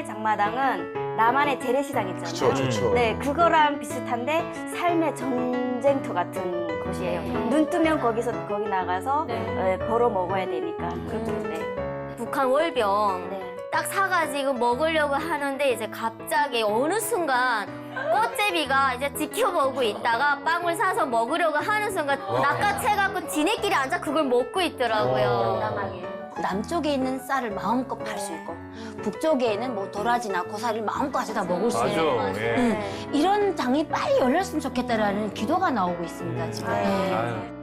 장마당은 나만의 재래시장 있잖아요. 그쵸, 좋죠. 네, 그거랑 비슷한데 삶의 전쟁터 같은 곳이에요. 눈 뜨면 거기 나가서 벌어 먹어야 되니까. 네. 북한 월병 네. 딱 사가지고 먹으려고 하는데 이제 갑자기 어느 순간 꽃제비가 이제 지켜보고 있다가 빵을 사서 먹으려고 하는 순간 낚아채갖고 지네끼리 앉아 그걸 먹고 있더라고요. 남쪽에 있는 쌀을 마음껏 팔 수 있고 북쪽에는 뭐 도라지나 고사리를 마음껏 가져다 먹을 수 있는 맞아. 예. 이런 장이 빨리 열렸으면 좋겠다라는 기도가 나오고 있습니다 지금. 아유.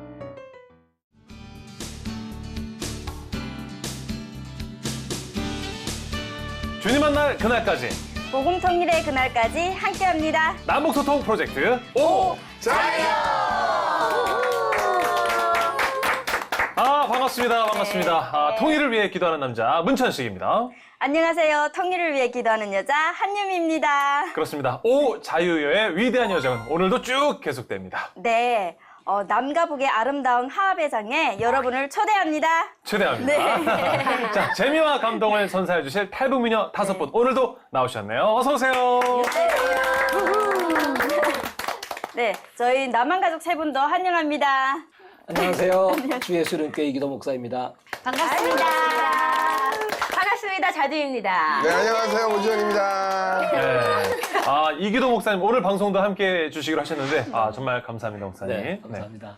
주님 만날 그날까지 복음통일의 그날까지 함께합니다. 남북소통 프로젝트 오 반갑습니다. 반갑습니다. 통일을 위해 기도하는 남자 문천식입니다. 안녕하세요. 통일을 위해 기도하는 여자 한유미입니다. 그렇습니다. 오 자유여의 위대한 여정은 오늘도 쭉 계속됩니다. 네, 남과 북의 아름다운 화합의 장에 여러분을 초대합니다. 최대합니다. 네. 자, 재미와 감동을 선사해 주실 탈북미녀 5분 오늘도 나오셨네요. 어서 오세요. 네, 저희 남한가족 3분도 환영합니다. 안녕하세요. 주 예수님교회 이기도 목사입니다. 반갑습니다. 반갑습니다. 자두입니다. 네, 안녕하세요. 오지현입니다. 네. 이기도 목사님 오늘 방송도 함께 해주시기로 하셨는데 정말 감사합니다, 목사님. 네, 감사합니다.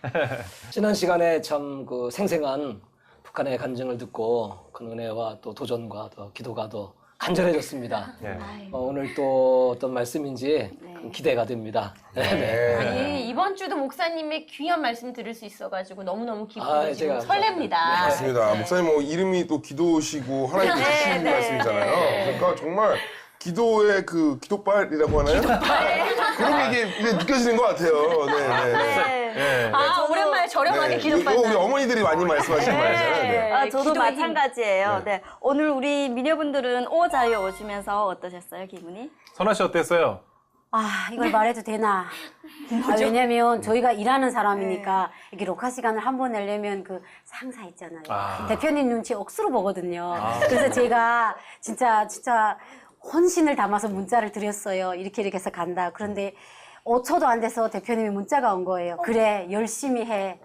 지난 시간에 참 그 생생한 북한의 간증을 듣고 그 은혜와 또 도전과 또 기도가 더 간절해졌습니다. 네. 오늘 또 어떤 말씀인지 기대가 됩니다. 네. 아니, 이번 주도 목사님의 귀한 말씀 들을 수 있어가지고 너무너무 기쁘고 지금 제가 설렙니다. 맞습니다. 목사님 뭐 이름이 또 기도시고 하나님 주신 말씀이잖아요. 그러니까 정말 기도의 그 기도빨이라고 하나요? 그런 게 이게 느껴지는 것 같아요. 네. 오랜만에 저렴하게 네. 기도빨. 이거 우리 어머니들이 많이 말씀하시는 말이잖아요. 네. 저도 기도의 마찬가지예요. 네. 네. 오늘 우리 미녀분들은 오자유 오시면서 어떠셨어요, 기분이? 선아 씨 어땠어요? 이걸 말해도 되나? 왜냐면 저희가 일하는 사람이니까 이렇게 녹화 시간을 한 번 내려면 그 상사 있잖아요. 대표님 눈치 억수로 보거든요. 그래서 제가 진짜 혼신을 담아서 문자를 드렸어요. 이렇게 해서 간다. 그런데 5초도 안 돼서 대표님이 문자가 온 거예요. 그래, 열심히 해.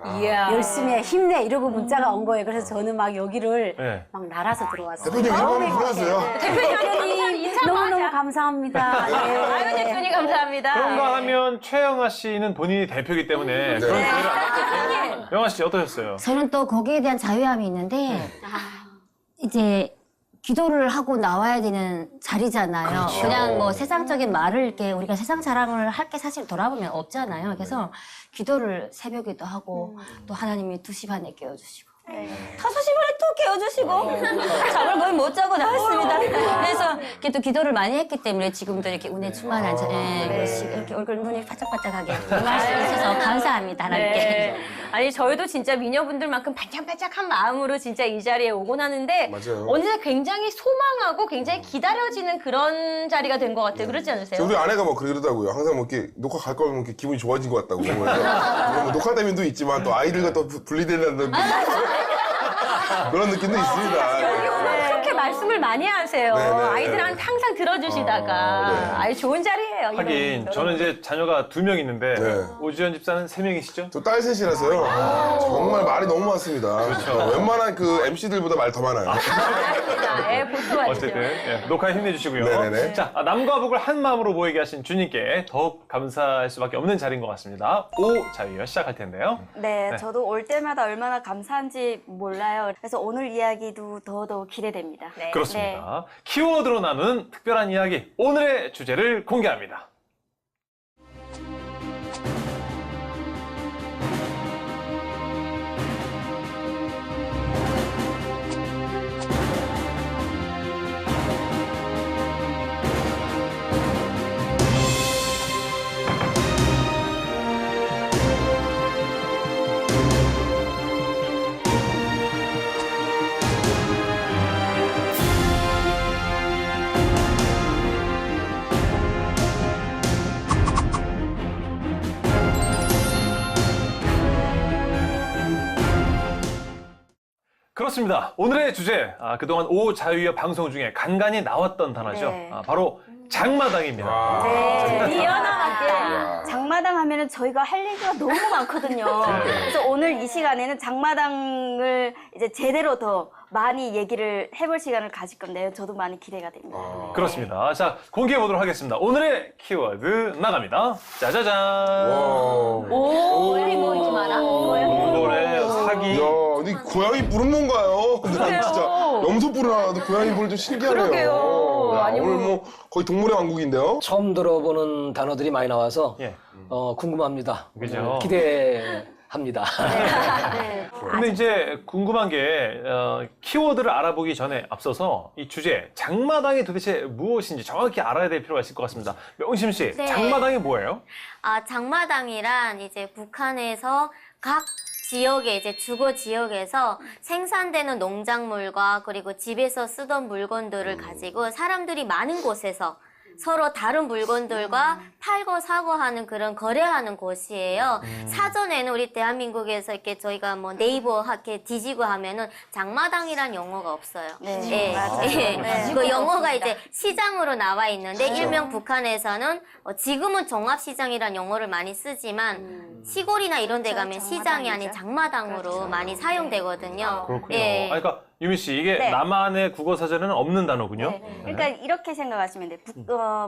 열심히 해. 힘내. 이러고 문자가 온 거예요. 그래서 저는 막 여기를 막 날아서 들어왔어요. 대표님 이름 한번 불러주세요. 대표님, 너무너무 감사합니다. 아유, 대표님 감사합니다. 그런가 하면 최영아 씨는 본인이 대표이기 때문에 그런 기회를 안 받거든요. 영아 씨 어떠셨어요? 저는 또 거기에 대한 자유함이 있는데 이제 기도를 하고 나와야 되는 자리잖아요. 그냥 뭐 세상적인 말을 이렇게 우리가 세상 자랑을 할 게 사실 돌아보면 없잖아요. 그래서 기도를 새벽에도 하고 또 하나님이 2시 반에 깨워주시고 5시 반에 또 깨워주시고 잠을 거의 못 자고 나왔습니다. 그래서 이렇게 또 기도를 많이 했기 때문에 지금도 이렇게 운에 충만한 이렇게 얼굴 눈이 바짝바짝하게 임할 수 있어서 감사합니다. 하나님께. 아니, 저희도 진짜 미녀분들만큼 반짝반짝한 마음으로 진짜 이 자리에 오곤 하는데 맞아요. 언제 굉장히 소망하고 굉장히 기다려지는 그런 자리가 된 것 같아요. 그렇지 않으세요? 우리 아내가 뭐 그러더라고요. 항상 뭐 이렇게 녹화 갈 거면 이렇게 기분이 좋아진 것 같다고. 그래서 뭐 녹화 때문도 있지만 또 아이들과 또 분리되는 그런 느낌도 있습니다. 그렇게 말씀을 많이 하세요. 네, 네, 네. 아이들한테 항상 들어주시다가. 네. 아이, 좋은 자리예요. 하긴 저는 이제 자녀가 2명 있는데 네. 오지현 집사는 3명이시죠? 저 딸 셋이라서요. 정말 말이 너무 많습니다. 그렇죠. 웬만한 그 MC들보다 말 더 많아요. 보통 아니죠. 어쨌든 녹화에 힘내주시고요. 네네네. 자, 남과 북을 한 마음으로 모이게 하신 주님께 더욱 감사할 수밖에 없는 자리인 것 같습니다. 오 자유여 시작할 텐데요. 네, 저도 올 때마다 얼마나 감사한지 몰라요. 그래서 오늘 이야기도 더더욱 기대됩니다. 네. 그렇습니다. 키워드로 나눈 특별한 이야기, 오늘의 주제를 공개합니다. 그렇습니다. 오늘의 주제, 그동안 오 자유여 방송 중에 간간히 나왔던 단어죠. 네. 바로 장마당입니다. 와. 뛰어나게 장마당 하면은 저희가 할 얘기가 너무 많거든요. 그래서 오늘 이 시간에는 장마당을 이제 제대로 더 많이 얘기를 해볼 시간을 가질 건데요. 저도 많이 기대가 됩니다. 그렇습니다. 자, 공개해 보도록 하겠습니다. 오늘의 키워드 나갑니다. 짜자잔. 오, 뭐 있지 마라. 노래, 사기. 야, 근데 고양이 뿔은 뭔가요? 난 진짜 염소 뿔은 알아도 고양이 뿔은 좀 신기하네요. 그러게요. 야, 아니, 오늘 뭐 거의 동물의 왕국인데요? 처음 들어보는 단어들이 많이 나와서 예. 궁금합니다. 그죠. 기대합니다. 근데 이제 궁금한 게 키워드를 알아보기 전에 앞서서 이 주제 장마당이 도대체 무엇인지 정확히 알아야 될 필요가 있을 것 같습니다. 명심 씨, 네. 장마당이 뭐예요? 장마당이란 이제 북한에서 각 지역에 이제 주거 지역에서 생산되는 농작물과 그리고 집에서 쓰던 물건들을 가지고 사람들이 많은 곳에서 서로 다른 물건들과 팔고 사고 하는 그런 거래하는 곳이에요. 사전에는 우리 대한민국에서 이렇게 저희가 뭐 네이버 이렇게 뒤지고 하면은 장마당이란 용어가 없어요. 네, 맞아요. 네. 그 용어가 이제 시장으로 나와 있는데 일명 북한에서는 지금은 종합시장이란 용어를 많이 쓰지만 시골이나 이런 데 가면 시장이 아닌 장마당으로 많이 사용되거든요. 그렇군요. 예. 그러니까 유미 씨, 이게 네. 나만의 국어 사전에는 없는 단어군요. 네. 그러니까 이렇게 생각하시면 돼요.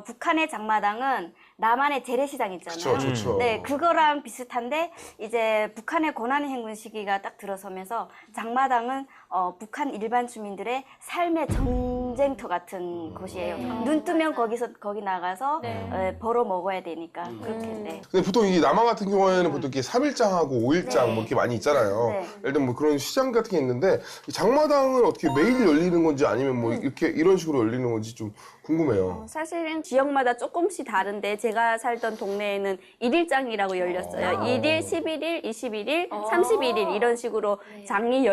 북한의 장마당은 남한의 재래시장 있잖아요. 그렇죠, 좋죠. 네, 그거랑 비슷한데 이제 북한의 고난 행군 시기가 딱 들어서면서 장마당은 북한 일반 주민들의 삶의 전쟁터 같은 곳이에요. 눈 뜨면 거기 나가서 벌어 먹어야 되니까 그렇게. 네. 근데 보통 이 남한 같은 경우에는 보통 이렇게 3일장하고 5일장 뭐 이렇게 많이 있잖아요. 네. 예를 들면 뭐 그런 시장 같은 게 있는데 이 장마당은 어떻게 매일 열리는 건지 아니면 뭐 이렇게 이런 식으로 열리는 건지 좀 궁금해요. 사실은 지역마다 조금씩 다른데 제가 살던 동네에는 1일장이라고 열렸어요. 1일, 11일, 21일, 31일 이런 식으로 장이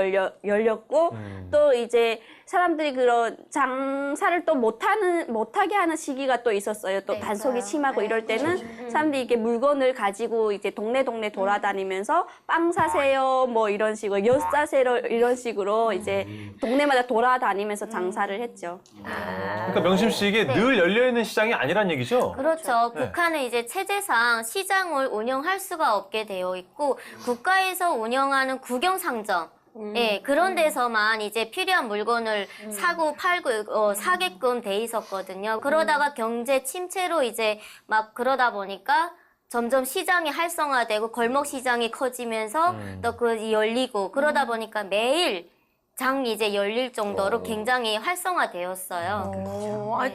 열렸고 또 이제 사람들이 그런 장사를 또 못하게 하는 시기가 또 있었어요. 또 단속이 심하고 이럴 때는 사람들이 이렇게 물건을 가지고 이제 동네 돌아다니면서 빵 사세요 뭐 이런 식으로 엿 사세요 이런 식으로 이제 동네마다 돌아다니면서 장사를 했죠. 그러니까 명심 씨, 이게 늘 열려있는 시장이 아니란 얘기죠? 그렇죠. 네. 북한은 이제 체제상 시장을 운영할 수가 없게 되어 있고 국가에서 운영하는 국영상점 예, 그런 데서만 이제 필요한 물건을 사고 팔고 사게끔 돼 있었거든요. 그러다가 경제 침체로 이제 막 그러다 보니까 점점 시장이 활성화되고 골목 시장이 커지면서 또 그 열리고 그러다 보니까 매일 장이 이제 열릴 정도로 굉장히 활성화되었어요.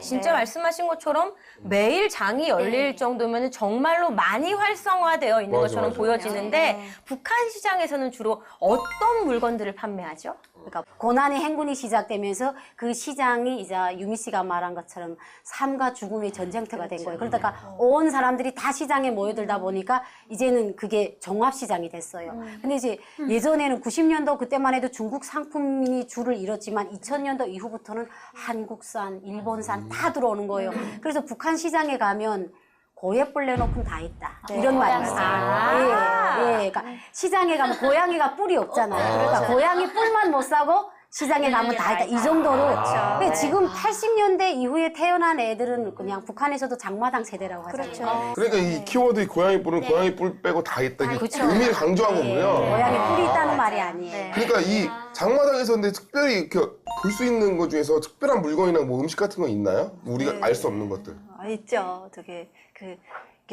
진짜 말씀하신 것처럼 매일 장이 열릴 정도면 정말로 많이 활성화되어 있는 맞아, 것처럼 맞아. 보여지는데 북한 시장에서는 주로 어떤 물건들을 판매하죠? 그러니까 고난의 행군이 시작되면서 그 시장이 이제 유미 씨가 말한 것처럼 삶과 죽음의 전쟁터가 된 거예요. 그러다가 온 사람들이 다 시장에 모여들다 보니까 이제는 그게 종합시장이 됐어요. 근데 이제 예전에는 90년도 그때만 해도 중국 상품이 줄을 이뤘지만 2000년도 이후부터는 한국산, 일본산 다 들어오는 거예요. 그래서 북한 시장에 가면 고예뿔 내놓고는 다 있다. 이런 말이 있어요. 예, 그러니까 시장에 가면 고양이가 뿔이 없잖아요. 그러니까 고양이 뿔만 못 사고 시장에 가면 다 있다. 이 정도로. 근데 지금 80년대 이후에 태어난 애들은 그냥 북한에서도 장마당 세대라고 하잖아요. 그러니까 이 키워드 고양이 뿔은 고양이 뿔 빼고 다 있다. 이게 의미를 강조한 거군요. 고양이 뿔이 있다는 말이 아니에요. 그러니까 이 장마당에서 근데 특별히 이렇게 볼 수 있는 것 중에서 특별한 물건이나 뭐 음식 같은 거 있나요? 뭐 우리가 알 수 없는 것들. 있죠. 되게 이렇게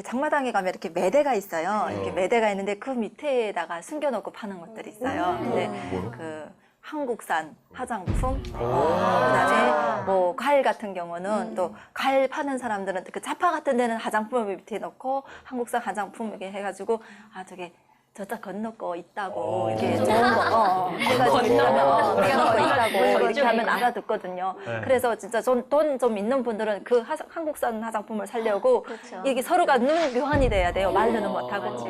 장마당에 가면 이렇게 매대가 있어요. 이렇게 매대가 있는데 그 밑에다가 숨겨놓고 파는 것들이 있어요. 근데 그 한국산 화장품, 그다음에 뭐 과일 같은 경우는 또 과일 파는 사람들은 그 차파 같은 데는 화장품을 밑에 넣고 한국산 화장품 이렇게 해가지고 되게 저자 건너거 있다고 이렇게 좋은 거 해가지고 건너거 있다고 이렇게 하면 알아듣거든요. 그래서 진짜 돈 좀 있는 분들은 그 한국산 화장품을 사려고 이게 서로가 눈 교환이 돼야 돼요. 말로는 못하고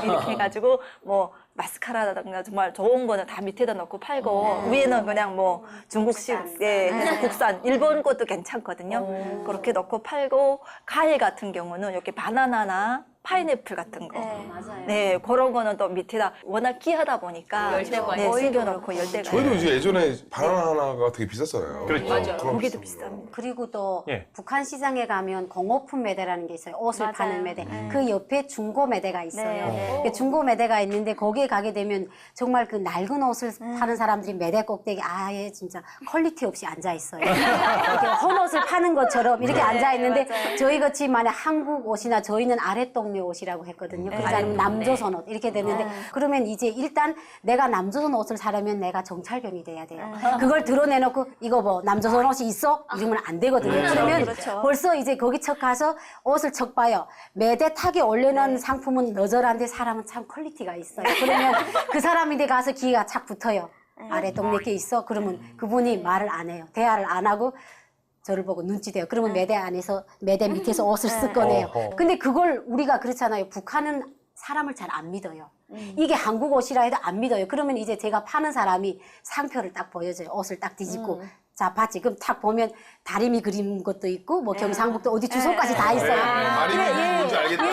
이렇게 해가지고 뭐 마스카라라든가 정말 좋은 거는 다 밑에다 넣고 팔고 위에는 그냥 뭐 중국식의 해서 국산 일본 것도 괜찮거든요. 그렇게 넣고 팔고 과일 같은 경우는 이렇게 바나나나 파인애플 같은 거. 맞아요. 네, 그런 거는 또 밑에다 워낙 귀하다 보니까 열대과일. 네, 숨겨놓고 열대가. 저희도 이제 예전에 바나나 하나가 되게 비쌌어요. 그렇죠. 맞아요. 고기도 비쌉니다. 그리고 또 예. 북한 시장에 가면 공오품 매대라는 게 있어요. 옷을 맞아요. 파는 매대. 그 옆에 중고 매대가 있어요. 네. 그 중고 매대가 있는데 거기에 가게 되면 정말 그 낡은 옷을 파는 사람들이 매대 꼭대기 아예 진짜 퀄리티 없이 앉아 있어요. 이렇게 헌옷을 파는 것처럼 이렇게 앉아 있는데 저희 같이 만약 한국 옷이나 저희는 아랫동네 옷이라고 했거든요. 그러지 않으면 남조선 옷 이렇게 됐는데 그러면 이제 일단 내가 남조선 옷을 사려면 내가 정찰병이 돼야 돼요. 그걸 드러내놓고 이거 뭐 남조선 옷이 있어? 이러면 안 되거든요. 그러면 벌써 이제 거기 척 가서 옷을 척 봐요. 매대 탁에 올려놓은 상품은 너절한데 사람은 참 퀄리티가 있어요. 그러면 그 사람인데 가서 기가 착 붙어요. 아래 동네 게 있어? 그러면 그분이 말을 안 해요. 대화를 안 하고 저를 보고 눈치대요. 그러면 매대 안에서 매대 밑에서 옷을 쓸 거네요. 어허. 근데 그걸 우리가 그렇잖아요. 북한은 사람을 잘 안 믿어요. 이게 한국 옷이라 해도 안 믿어요. 그러면 이제 제가 파는 사람이 상표를 딱 보여줘요. 옷을 딱 뒤집고. 자, 봤지? 그럼 탁 보면 다리미 그린 것도 있고, 뭐 경상북도 어디 주소까지 다 있어요. 다리미 뭔지 알겠다.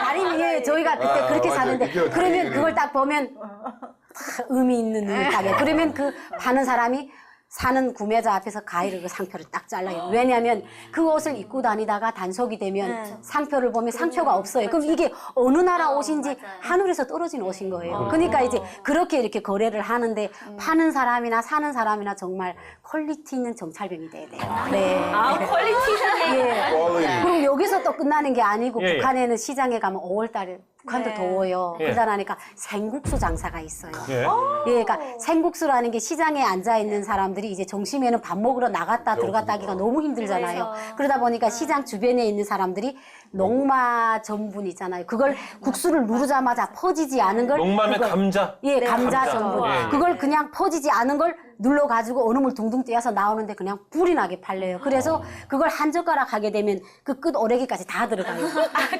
다리미, 예, 저희가 그때 그렇게 맞아요. 사는데. 그게 다리미 그러면 그림. 그걸 딱 보면 다 의미 있는 눈을 따게. 그러면 그 파는 사람이 사는 구매자 앞에서 가위로 그 상표를 딱 잘라요. 왜냐하면 그 옷을 입고 다니다가 단속이 되면 상표를 보면 상표가 없어요. 그럼 이게 어느 나라 옷인지 하늘에서 떨어진 옷인 거예요. 그러니까 이제 그렇게 이렇게 거래를 하는데 파는 사람이나 사는 사람이나 정말 퀄리티 있는 정찰병이 돼야 돼요. 네. 아, 퀄리티는 예. 퀄리티. 그럼 여기서 또 끝나는 게 아니고 예, 예. 북한에는 시장에 가면 5월달에 북한도 더워요. 예. 그러다 나니까 생국수 장사가 있어요. 예. 예, 그러니까 생국수라는 게 시장에 앉아 있는 사람들이 이제 점심에는 밥 먹으러 나갔다 들어갔다 하기가 너무 힘들잖아요. 그러다 보니까 시장 주변에 있는 사람들이 녹마 전분 있잖아요. 그걸 국수를 누르자마자 퍼지지 않은 걸 녹마면 그걸- 감자. 예, 감자 감자. 전분. 예, 예. 그걸 그냥 퍼지지 않은 걸 눌러가지고 얼음을 둥둥 떼어서 나오는데 그냥 불이 나게 팔려요. 그래서 그걸 한 젓가락 하게 되면 그 끝 오래기까지 다 들어가요.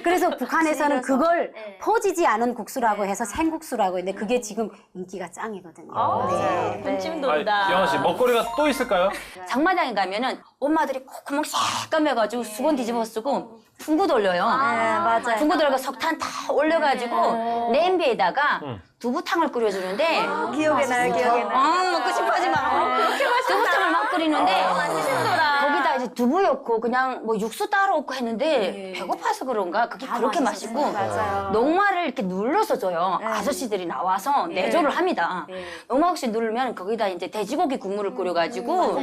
그래서 북한에서는 그걸 퍼지지 않은 국수라고 해서 생국수라고 했는데 그게 지금 인기가 짱이거든요. 네. 군침 아, 돈다. 기영아 씨, 먹거리가 또 있을까요? 장마당에 가면은 엄마들이 콧구멍 새까매가지고 수건 뒤집어 쓰고 붕구 돌려요. 맞아요. 붕구 돌려서 석탄 다 올려가지고 냄비에다가 두부탕을 끓여주는데 기억에 나요, 기억에 나요. 먹고 싶어하지만 그렇게 두부탕을 막 끓이는데 거기다 이제 두부 넣고 그냥 뭐 육수 따로 넣고 했는데 배고파서 그런가 그게 그렇게 맛있고 녹말을 이렇게 눌러서 줘요. 아저씨들이 나와서 내조를 합니다. 녹말 혹시 누르면 거기다 이제 돼지고기 국물을 끓여가지고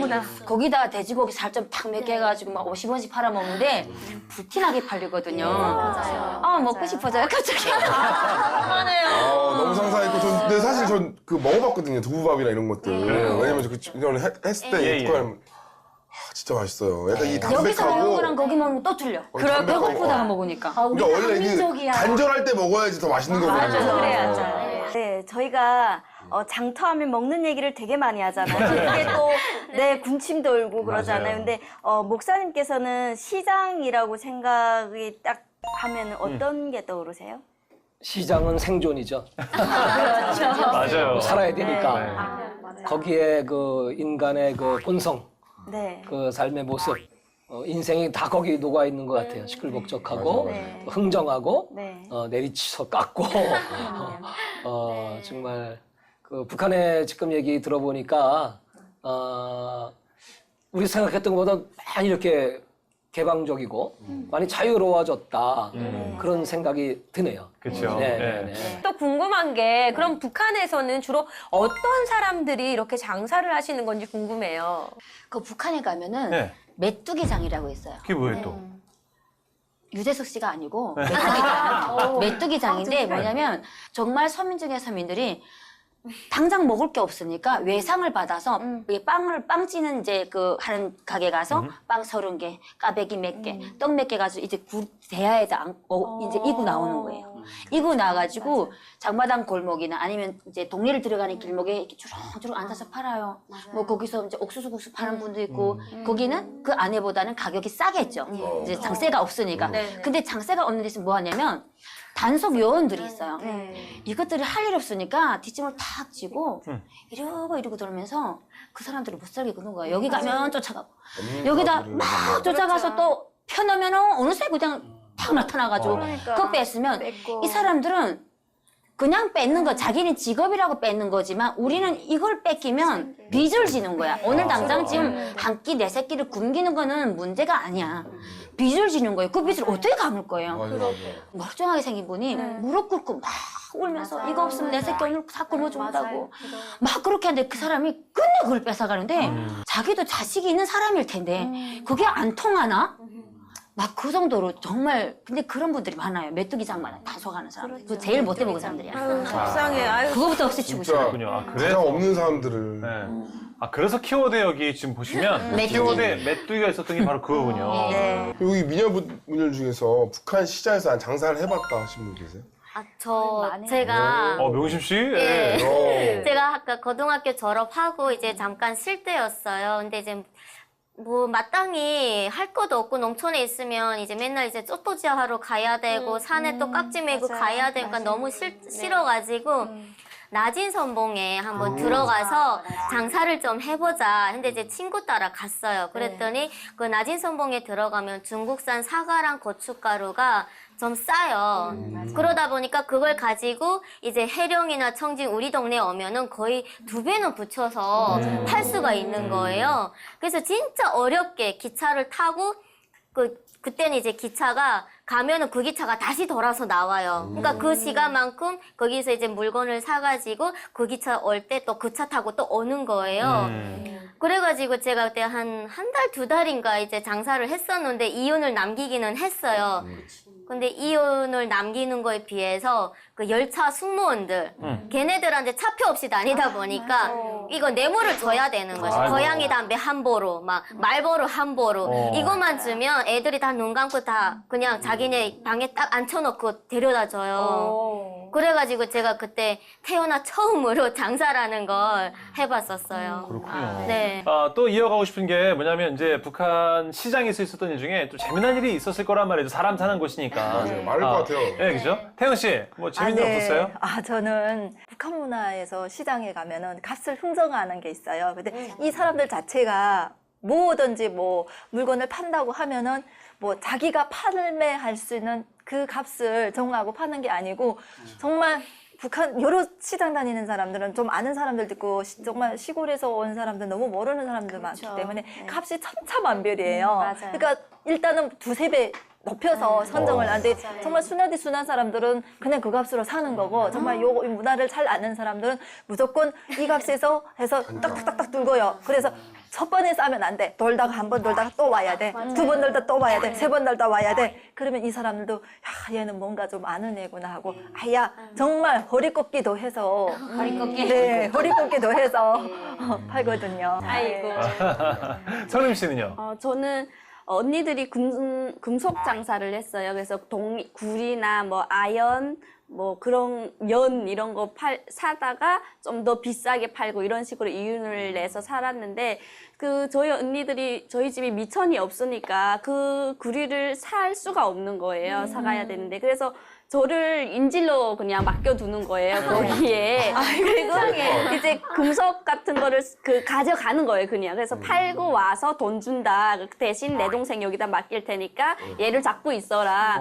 거기다 돼지고기 살점 탁 몇 개 해가지고 막 50원씩 팔아 먹는데 불티나게 팔리거든요. 아 먹고 싶어져요 갑자기. 너무 상상했고 근데 사실 전 그 먹어봤거든요. 두부밥이나 이런 것들. 왜냐면 저 그전에 했을 때 예, 예. 북한 진짜 맛있어요. 약간 이 여기서 먹는 담백하고. 거랑 거기 먹는 거 또 틀려. 그래 담백하고. 배고프다가 먹으니까. 우리 그러니까 원래 이게 한민족이야. 간절할 때 먹어야지 더 맛있는 거거든요. 그래야죠. 네, 저희가 장터하면 먹는 얘기를 되게 많이 하잖아요. 그게 또, 네, 군침 돌고 그러잖아요. 맞아요. 근데, 목사님께서는 시장이라고 생각이 딱 하면 어떤 게 떠오르세요? 시장은 생존이죠. 맞아요. 살아야 되니까. 거기에 그 인간의 그 본성, 네. 그 삶의 모습, 인생이 다 거기 녹아 있는 것 같아요. 시끌벅적하고 네. 흥정하고 네. 내리치서 깎고 정말 그 북한의 지금 얘기 들어보니까 우리 생각했던 것보다 많이 이렇게 개방적이고 많이 자유로워졌다 그런 생각이 드네요. 그렇죠. 네, 네. 네, 네. 또 궁금한 게 그럼 북한에서는 주로 어떤 사람들이 이렇게 장사를 하시는 건지 궁금해요. 그 북한에 가면은 네. 메뚜기장이라고 있어요. 그게 뭐예요 또? 유재석 씨가 아니고 메뚜기장. 메뚜기장인데 뭐냐면 정말 서민 중에 서민들이 당장 먹을 게 없으니까 외상을 받아서 이게 빵 찌는 이제 그 하는 가게 가서 빵 30개, 까베기 몇 개, 떡 몇 개 가지고 이제 대야에다 이제 이고 나오는 거예요. 이고 나가지고 장마당 골목이나 아니면 이제 동네를 들어가는 길목에 이렇게 주렁주렁 앉아서 팔아요. 뭐 거기서 이제 옥수수 국수 파는 분도 있고 거기는 그 안에보다는 가격이 싸겠죠. 이제 장세가 없으니까. 근데 장세가 없는 데서 뭐 하냐면 단속 요원들이 있어요. 이것들이 할 일 없으니까 뒷짐을 탁 쥐고 이러고 돌면서 그 사람들을 못 살게 그는 거예요. 여기 가면 쫓아가고 여기다 막 쫓아가서 또 펴놓으면 어느새 그냥 탁 나타나가지고 그거 뺐으면 이 사람들은 그냥 뺏는 거 자기는 직업이라고 뺏는 거지만 우리는 이걸 뺏기면 빚을 지는 거야. 오늘 당장 지금 한 끼 내 새끼를 굶기는 거는 문제가 아니야. 빚을 지는 거예요. 그 빚을 어떻게 갚을 거예요? 맞아요. 멀쩡하게 생긴 분이 무릎 꿇고 막 울면서 이거 없으면 내 새끼 오늘 다 굶어준다고 막 그렇게 하는데 그 사람이 끝내 그걸 뺏어가는데 자기도 자식이 있는 사람일 텐데 그게 안 통하나? 막 그 정도로 정말 근데 그런 분들이 많아요. 메뚜기 장마다 단속하는 사람들. 그 제일 못돼 먹은 사람들이야. 속상해. 아유. 그거부터 없애치고 진짜 싶어. 그렇군요. 아, 가장 그래서 없는 사람들을. 네. 아, 그래서 키워드 여기 지금 보시면 키워드에 메뚜기가 있었던 게 바로 그거군요. 여기 미녀분들 중에서 북한 시장에서 장사를 해봤다 하신 분 계세요? 제가 명심 씨? 예. 제가 아까 고등학교 졸업하고 이제 잠깐 쉴 때였어요. 근데 이제 뭐 마땅히 할 것도 없고 농촌에 있으면 이제 맨날 이제 쪼또지아 하러 가야 되고 산에 또 깍지 메고 가야 되니까 너무 싫어가지고 낮은 선봉에 한번 들어가서 장사를 좀 해보자. 근데 이제 친구 따라 갔어요. 그랬더니 그 낮은 선봉에 들어가면 중국산 사과랑 고춧가루가 좀 싸요. 그러다 보니까 그걸 가지고 이제 해령이나 청진 우리 동네에 오면은 거의 2배는 붙여서 팔 수가 있는 거예요. 그래서 진짜 어렵게 기차를 타고 그때는 이제 기차가 가면은 그 기차가 다시 돌아서 나와요. 그러니까 그 시간만큼 거기서 이제 물건을 사가지고 그 기차 올 때 또 그 차 타고 또 오는 거예요. 그래가지고 제가 그때 한 달, 2달인가 이제 장사를 했었는데 이윤을 남기기는 했어요. 근데 이윤을 남기는 거에 비해서 그 열차 승무원들 걔네들한테 차표 없이 다니다 보니까 이거 뇌물을 줘야 되는 거죠. 아이고. 고양이 담배 한 보로 막 말보로 한 보로 이것만 주면 애들이 다 눈 감고 다 그냥 자기네 방에 딱 앉혀놓고 데려다 줘요. 그래가지고 제가 그때 태어나 처음으로 장사라는 걸 해봤었어요. 그렇군요. 네. 또 이어가고 싶은 게 뭐냐면 이제 북한 시장에서 있었던 일 중에 또 재미난 일이 있었을 거란 말이죠. 사람 사는 곳이니까. 맞아요. 많을 것 같아요. 네, 그죠? 태영 씨, 뭐 재밌는 일 없었어요? 저는 북한 문화에서 시장에 가면은 값을 흥정하는 게 있어요. 근데 이 사람들 자체가 뭐든지 뭐 물건을 판다고 하면은 뭐 자기가 판매할 수 있는 그 값을 정하고 파는 게 아니고 정말 북한 여러 시장 다니는 사람들은 좀 아는 사람들도 있고 정말 시골에서 온 사람들 너무 모르는 사람들 많기 때문에 값이 천차만별이에요. 그러니까 일단은 2-3배 높여서 선정을 하는데 정말 순한 사람들은 그냥 그 값으로 사는 거고 정말 요 문화를 잘 아는 사람들은 무조건 이 값에서 해서 딱딱딱딱 들고요. 그래서 첫 번에 싸면 안 돼. 돌다가 한 번 돌다가 또 와야 돼. 2번 돌다 또 와야 돼. 3번 돌다 와야 돼. 그러면 이 사람들도 야 얘는 뭔가 좀 아는 애구나 하고 아야 정말 허리 꺾기도 해서 네 허리 꺾기도 해서 팔거든요. 아이고. 선임 씨는요? 저는 언니들이 금속 장사를 했어요. 그래서 구리나 뭐 아연, 뭐 그런 연 이런 거 사다가 좀 더 비싸게 팔고 이런 식으로 이윤을 내서 살았는데 저희 언니들이 저희 집이 미천이 없으니까 그 구리를 살 수가 없는 거예요. 사가야 되는데 그래서 저를 인질로 그냥 맡겨두는 거예요, 거기에. 그리고 이제 금속 같은 거를 가져가는 거예요, 그냥. 그래서 팔고 와서 돈 준다. 대신 내 동생 여기다 맡길 테니까 얘를 잡고 있어라.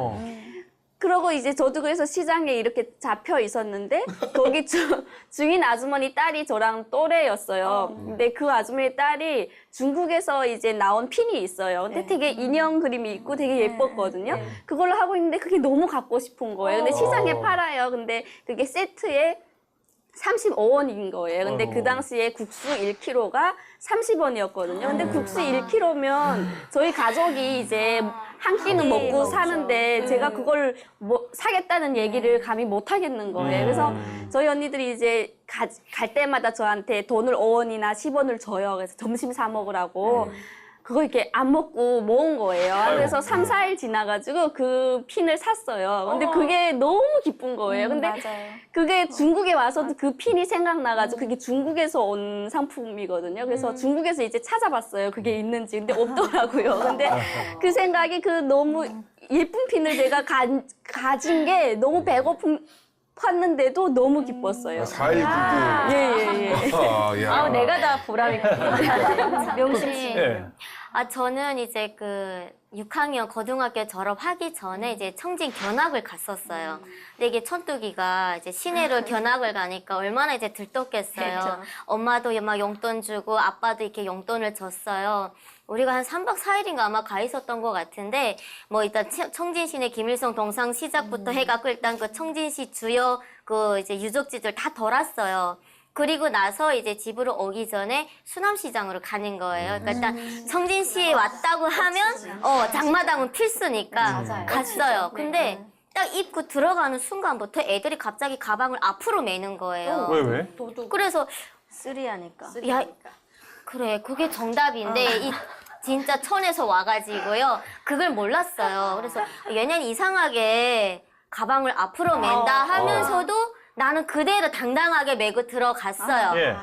그러고 이제 저도 그래서 시장에 이렇게 잡혀 있었는데 거기 중인 아주머니 딸이 저랑 또래였어요. 근데 그 아주머니 딸이 중국에서 이제 나온 핀이 있어요. 근데 되게 인형 그림이 있고 되게 예뻤거든요. 그걸로 하고 있는데 그게 너무 갖고 싶은 거예요. 근데 시장에 팔아요. 근데 그게 세트에 35원인 거예요. 근데 그 당시에 국수 1kg가 30원이었거든요. 근데 국수 1kg면 저희 가족이 이제 한 끼는 먹고 사는데 제가 그걸 사겠다는 얘기를 감히 못 하겠는 거예요. 그래서 저희 언니들이 이제 갈 때마다 저한테 돈을 5원이나 10원을 줘요. 그래서 점심 사 먹으라고. 그거 이렇게 안 먹고 모은 거예요. 그래서 3-4일 지나가지고 그 핀을 샀어요. 근데 그게 너무 기쁜 거예요. 근데 그게 중국에 와서도 그 핀이 생각나가지고 그게 중국에서 온 상품이거든요. 그래서 중국에서 이제 찾아봤어요. 그게 있는지. 근데 없더라고요. 근데 그 생각이 너무 예쁜 핀을 제가 가진 게 너무 팠는데도 너무 기뻤어요. 4일 굶고. 예. 내가 다 보람이 있거든요. 명심 씨. 네. 저는 이제 6학년 고등학교 졸업하기 전에 이제 청진 견학을 갔었어요. 근데 이게 천뚜기가 이제 시내를 견학을 가니까 얼마나 이제 들떴겠어요. 그렇죠. 엄마도 막 용돈 주고 아빠도 이렇게 용돈을 줬어요. 우리가 한 3박 4일인가 아마 가 있었던 것 같은데 뭐 일단 청진시내 김일성 동상 시작부터 해갖고 일단 그 청진시 주요 그 이제 유적지들 다 돌았어요. 그리고 나서 이제 집으로 오기 전에 수남시장으로 가는 거예요. 그러니까 일단 청진시에 왔다고 하면 장마당은 필수니까 갔어요. 근데 딱 입구 들어가는 순간부터 애들이 갑자기 가방을 앞으로 매는 거예요. 왜? 그래서 쓰리하니까. 야, 그래 그게 정답인데 이 진짜 촌에서 와가지고요 그걸 몰랐어요. 그래서 얘는 이상하게 가방을 앞으로 맨다 하면서도 나는 그대로 당당하게 메고 들어갔어요. 예.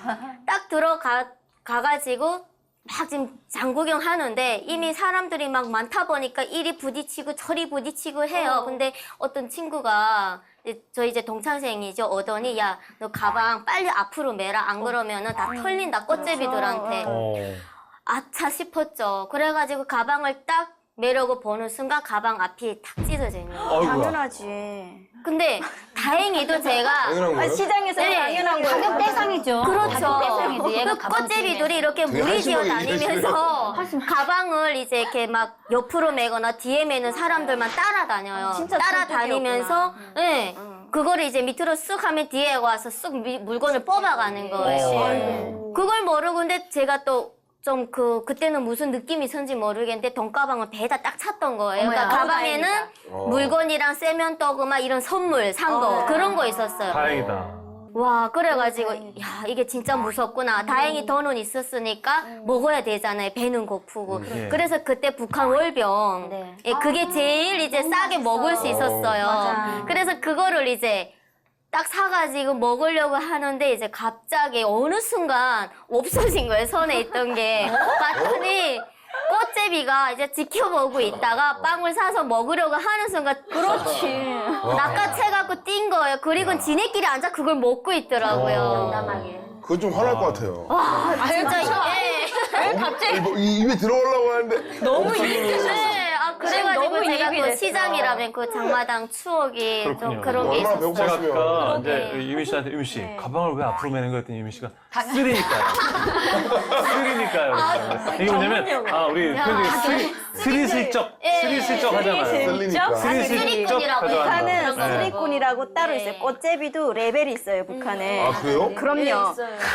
딱 가가지고 막 지금 장구경 하는데 이미 사람들이 막 많다 보니까 이리 부딪히고 저리 부딪히고 해요. 근데 어떤 친구가 저 이제 동창생이죠. 오더니 야, 너 가방 빨리 앞으로 매라. 안 그러면은 다 털린다 꽃제비들한테. 아차 싶었죠. 그래가지고 가방을 딱 매려고 보는 순간 가방 앞이 탁 찢어져 있는 거예요. 아이고야. 당연하지. 근데 다행히도 제가 당연한 거예요? 시장에서 네. 당연한 거. 가격 대상이죠. 그렇죠. 가격 대상이지. 얘가 그 가방 꽃제비들이 이렇게 되게 무리 지어 한심하게 다니면서 가방을 이제 이렇게 막 옆으로 매거나 뒤에 매는 사람들만 따라다녀요. 진짜 따라다니면서 네. 그거를 이제 밑으로 쑥 하면 뒤에 와서 쑥 물건을 뽑아가는 거예요. 그걸 모르고 근데 제가 또 좀 그때는 무슨 느낌이 있었는지 모르겠는데 돈가방을 배에다 딱 찼던 거예요. 그러니까 가방에는 물건이랑 세면도구 막 이런 선물 산 거 그런 거 있었어요. 다행이다. 와 그래가지고 야 이게 진짜 무섭구나. 다행히 돈은 있었으니까 먹어야 되잖아요. 배는 고프고. 예. 그래서 그때 북한 월병 예, 그게 제일 이제 싸게 먹을 수 있었어요. 그래서 그거를 이제 딱 사가지고 먹으려고 하는데 이제 갑자기 어느 순간 없어진 거예요. 손에 있던 게. 봤더니 꽃제비가 이제 지켜보고 있다가 빵을 사서 먹으려고 하는 순간 그렇지 낚아채갖고 뛴 거예요. 그리고 지네끼리 앉아 그걸 먹고 있더라고요. 그건 좀 화날 것 같아요. 아 진짜 예. 갑자기 입에 들어가려고 하는데 너무 네, 아 그래가지고 너무 제가 이입이 또 됐어. 시장이라면 그 장마당 추억이 그렇군요. 좀 그런 게 얼마나 있었어요. 제가 배고팠으면. 아까 이제 유미 씨한테 유미 씨 가방을 왜 앞으로 매는 거야 했더니 유미 씨가 쓰리니까요. 쓰리니까요. 이게 뭐냐면 우리 표현이 스리슬쩍 스리슬쩍 하잖아요. 쓸리니까. 스리슬쩍 쓰리꾼이라고 하잖아요. 북한은 쓰리꾼이라고 따로 있어요. 꽃제비도 레벨이 있어요, 북한에. 아, 그래요? 그럼요.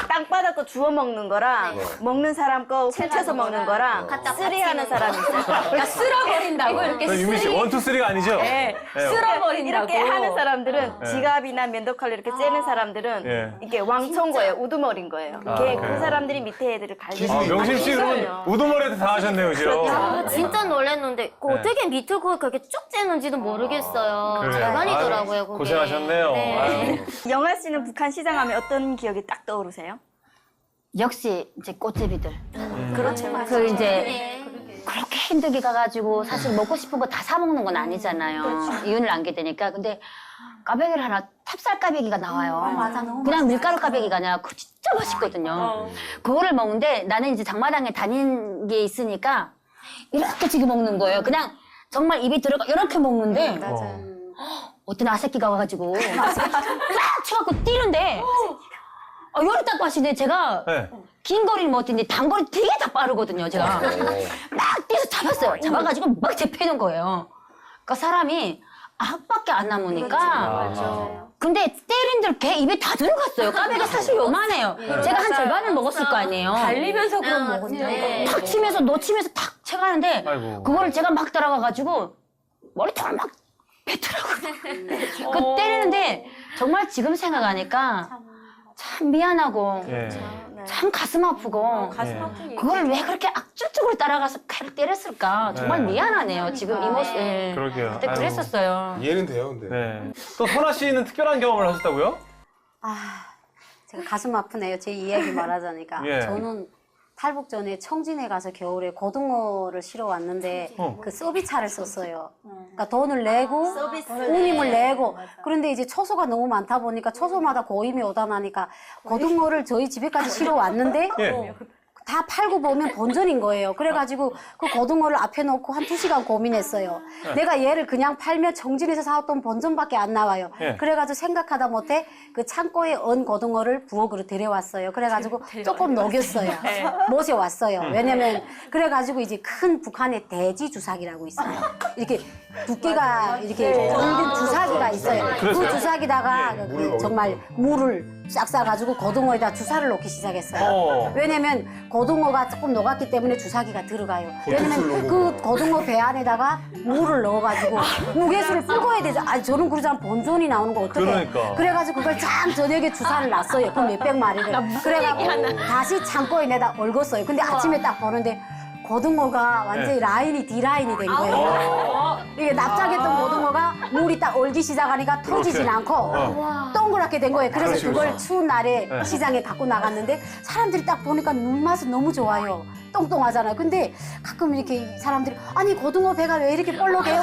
땅바닥 거 주워 먹는 거랑 먹는 사람 거 훔쳐서 먹는 거랑 갖다 쓰리하는 사람이 있어요. 야, 쓸어버린다고 이렇게 유미 씨 원투 쓰리가 아니죠? 네. 쓸어버린다고. 이렇게 하는 사람들은 지갑이나 면도칼로 이렇게 째는 사람들은 예. 이게 왕초인 거예요. 우두머리인 거예요. 이게 그 그래요? 사람들이 밑에 애들을 갈기고 명심 씨 그러면 우두머리한테 다 하셨네요, 그죠? 아, 진짜 놀랐는데 그 어떻게 밑을 그걸 그렇게 쭉 째는지도 모르겠어요. 그래요. 대단이더라고요. 아유, 그게. 고생하셨네요. 네. 아유. 영아 씨는 북한 시장 하면 어떤 기억이 딱 떠오르세요? 역시 이제 꽃제비들. 그렇죠. 그 이제 그렇게 힘들게 가가지고 사실 먹고 싶은 거 다 사 먹는 건 아니잖아요. 이윤을 안게 되니까. 근데 까베기를 하나 탑살 까베기가 나와요. 그냥 밀가루 까베기가 아니라 그거 진짜 맛있거든요. 그거를 먹는데 나는 이제 장마당에 다닌 게 있으니까 이렇게 지금 먹는 거예요. 그냥 정말 입에 들어가 이렇게 먹는데 어떤 아새끼가 와가지고 막 쳐갖고 뛰는데 열이 딱 마시는데 제가 네. 긴 거리는 못 뛰는데 단거리 되게 다 빠르거든요, 제가. 막 뛰어서 잡았어요. 잡아가지고 막 제패는 거예요. 그러니까 사람이 악밖에 안 남으니까. 근데 때린 대로 배 입에 다 들어갔어요. 까베가 사실 요만해요. 제가 한 절반을 먹었을 거 아니에요. 달리면서 그럼 먹었는데. 탁 치면서 놓치면서 탁 채가는데 아이고. 그거를 제가 막 따라가가지고 머리통을 막 뱉더라고요. 그 때리는데 정말 지금 생각하니까 참 미안하고 예. 참 가슴 아프고 예. 그걸 왜 그렇게 악질적으로 따라가서 걔를 때렸을까 정말 네. 미안하네요. 지금 이 모습. 예. 그러게요. 그때 아이고. 그랬었어요. 이해는 돼요, 근데. 네. 또 선아 씨는 특별한 경험을 하셨다고요? 제가 가슴 아프네요. 제 이야기 말하자니까. 예. 저는 탈북 전에 청진에 가서 겨울에 고등어를 실어 왔는데 그 서비스차를 썼어요. 그러니까 돈을 내고 운임을 내고 그런데 이제 초소가 너무 많다 보니까 초소마다 고임이 오다 나니까 고등어를 저희 집에까지 실어 왔는데 예. 다 팔고 보면 본전인 거예요. 그래가지고 그 고등어를 앞에 놓고 한 2시간 고민했어요. 내가 얘를 그냥 팔면 정진에서 사왔던 본전밖에 안 나와요. 예. 그래가지고 생각하다 못해 그 창고에 얹은 고등어를 부엌으로 데려왔어요. 그래가지고 조금 녹였어요. 모셔왔어요. 왜냐면 그래가지고 이제 큰 북한의 돼지 주사기라고 있어요. 이렇게 두께가 이렇게 굵은 주사기가 있어요. 그 그래서요? 주사기다가 그 정말 물을 싹 싸가지고 고등어에다 주사를 놓기 시작했어요. 왜냐면 고등어가 조금 녹았기 때문에 주사기가 들어가요. 왜냐면 그 고등어 배 안에다가 물을 넣어가지고 무게수를 풀어야 되죠. 아니 저는 그러자면 본전이 나오는 거 어떡해. 그러니까. 그래가지고 그걸 참 저녁에 주사를 놨어요. 그 몇백 마리를. 그래가지고 다시 창고에 내다 얼궜어요. 근데 아침에 딱 보는데 고등어가 완전히 라인이 D라인이 된 거예요. 이게 납작했던 고등어가 물이 딱 얼기 시작하니까 터지진 않고 동그랗게 된 거예요. 그래서 그걸 추운 날에 시장에 갖고 나갔는데 사람들이 딱 보니까 눈맛은 너무 좋아요. 똥똥하잖아요. 근데 가끔 이렇게 사람들이 아니 고등어 배가 왜 이렇게 볼록해요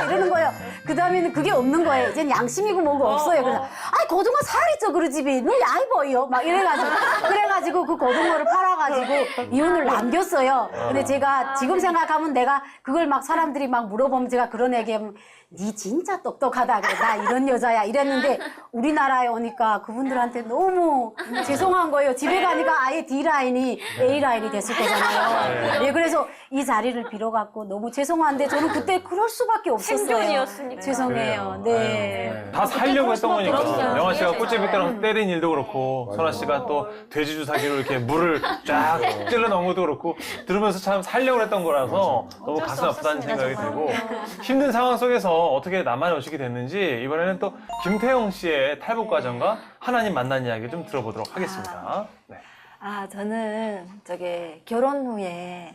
이러는 거예요. 그 다음에는 그게 없는 거예요. 이젠 양심이고 뭐고 없어요. 그래서 아니 고등어 살이 쪄 그러지 너 양이 보여 막 이래가지고 그래가지고 그 고등어를 팔아가지고 이혼을 남겼어요. 근데 제가 지금 생각하면 내가 그걸 막 사람들이 막 물어보면 제가 그런 얘기하면 니 진짜 똑똑하다 그래 나 이런 여자야 이랬는데 우리나라에 오니까 그분들한테 너무 죄송한 거예요. 집에 가니까 아예 D라인이 A라인이 됐을 거잖아요. 예, 그래서 이 자리를 빌어갖고 너무 죄송한데 저는 그때 그럴 수밖에 없었어요. 생존이었으니까. 죄송해요. 네. 다 살려고 했던 거니까. 없어요. 영아 씨가 꽃제비 때랑 때린 일도 그렇고, 선아 씨가 또 돼지 주사기로 이렇게 물을 쫙 찔러 넣은 것도 그렇고, 들으면서 참 살려고 했던 거라서 너무 가슴 아프다는 생각이 들고, 힘든 상황 속에서 어떻게 남한에 오시게 됐는지, 이번에는 또 김태형 씨의 탈북 과정과 하나님 만난 이야기 좀 들어보도록 하겠습니다. 네. 저는 결혼 후에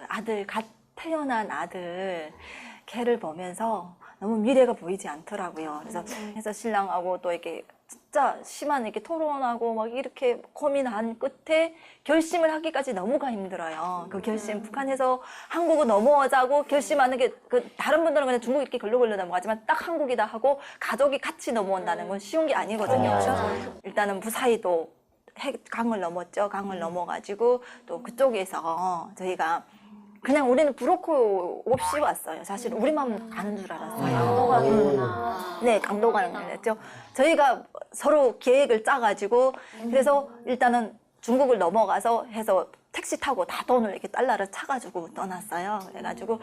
아들 갓 태어난 아들 걔를 보면서 너무 미래가 보이지 않더라고요. 그래서 신랑하고 또 이렇게 진짜 심한 이렇게 토론하고 막 이렇게 고민한 끝에 결심을 하기까지 너무가 힘들어요. 그 결심 북한에서 한국으로 넘어오자고 결심하는 게 다른 분들은 그냥 중국 이렇게 걸러걸러 넘어가지만 딱 한국이다 하고 가족이 같이 넘어온다는 건 쉬운 게 아니거든요. 일단은 무사히 또 강을 넘었죠. 강을 넘어가지고 또 그쪽에서 저희가 그냥 우리는 브로커 없이 왔어요. 사실 우리만 가는 줄 알았어요. 네, 강도 가는 줄 알았죠. 저희가 서로 계획을 짜가지고 그래서 일단은 중국을 넘어가서 해서 택시 타고 다 돈을 이렇게 달러를 차가지고 떠났어요. 그래가지고